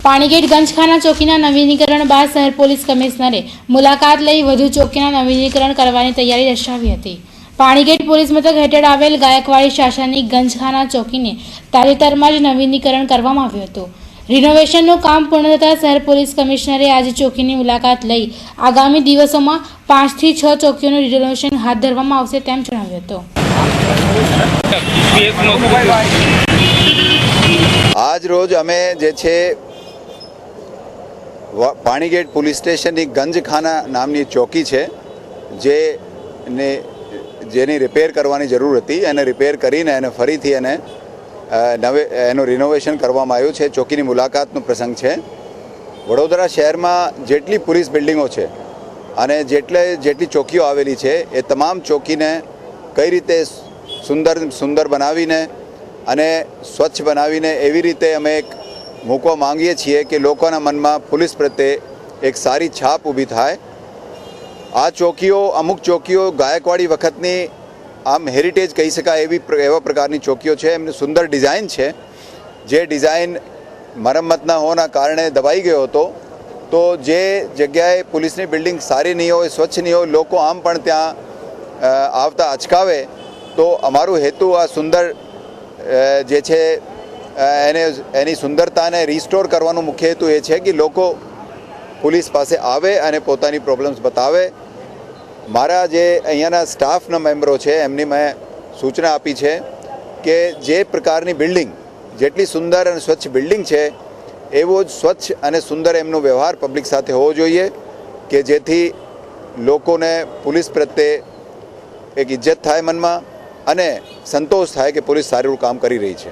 પાણીગેટ ગંજખાના ચોકીના નવીનીકરણ બાદ શહેર પોલીસ કમિશનરે મુલાકાત લઈ વધુ ચોકીના નવીનીકરણ કરવાની તૈયારી દર્શાવી હતી। પાણીગેટ પોલીસ મથક હેઠળ આવેલ ગાયકવાડી શાસનની ગંજખાના ચોકીને તાજેતરમાં જ નવીનીકરણ કરવામાં આવ્યું હતું। રિનોવેશનનું કામ પૂર્ણ થતાં શહેર પોલીસ કમિશનરે આજે ચોકીની મુલાકાત લઈ આગામી દિવસોમાં 5 થી 6 ચોકીઓનું રિનોવેશન હાથ ધરવામાં આવશે તેમ જણાવ્યું હતું। आज रोज अमे जे छे पाणीगेट पुलिस स्टेशन की गंजखाना नामनी चौकी है जेनी रिपेर करवानी जरूर थी एने रिपेर करीने एने फरीथी एने एनु रिनोवेशन करवामां आव्युं छे। चौकीनी मुलाकातनो प्रसंग है। वडोदरा शहर में जेटली पुलिस बिल्डिंगों है अने जेटली चौकीओ आवेली है ए तमाम चौकी ने कई रीते सुंदर सुंदर बनावीने अने स्वच्छ बनावीने एवी रीते अमे एक मूकवा मांगीए छीए कि लोकोना मन में पुलिस प्रत्ये एक सारी छाप ऊभी थाय। आ चौकीओ अमुक चौकीओ गायकवाड़ी वखतनी आम हेरिटेज कही शकाय एवा प्रकारनी चौकीओ छे। एमने सुंदर डिजाइन है जे डिजाइन मरम्मत न होना कारणे दबाई गयो हतो। तो जे जग्याए पुलिसनी बिल्डिंग सारी नहीं हो स्वच्छ नहीं हो लोको आम पण त्यां आवता अचकावे तो अमारो हेतु आ सुंदर जे छे एनी सुंदरता ने रिस्टोर करवानो मुख्य हेतु ए छे कि लोको पुलिस पासे आवे अने पोतानी प्रॉब्लम्स बतावे। मारा जे अहींयाना स्टाफना मेम्बरो छे एमनी मैं सूचना आपी छे कि जे प्रकारनी बिल्डिंग जेटली सुंदर अने स्वच्छ बिल्डिंग छे एवो ज स्वच्छ अने सुंदर एमनो व्यवहार पब्लिक साथे होवो जोईए कि जेथी लोकोने पुलिस प्रत्ये एक इज्जत थाय मनमा अने संतोष थाय कि पुलिस साરું કામ કરી રહી છે।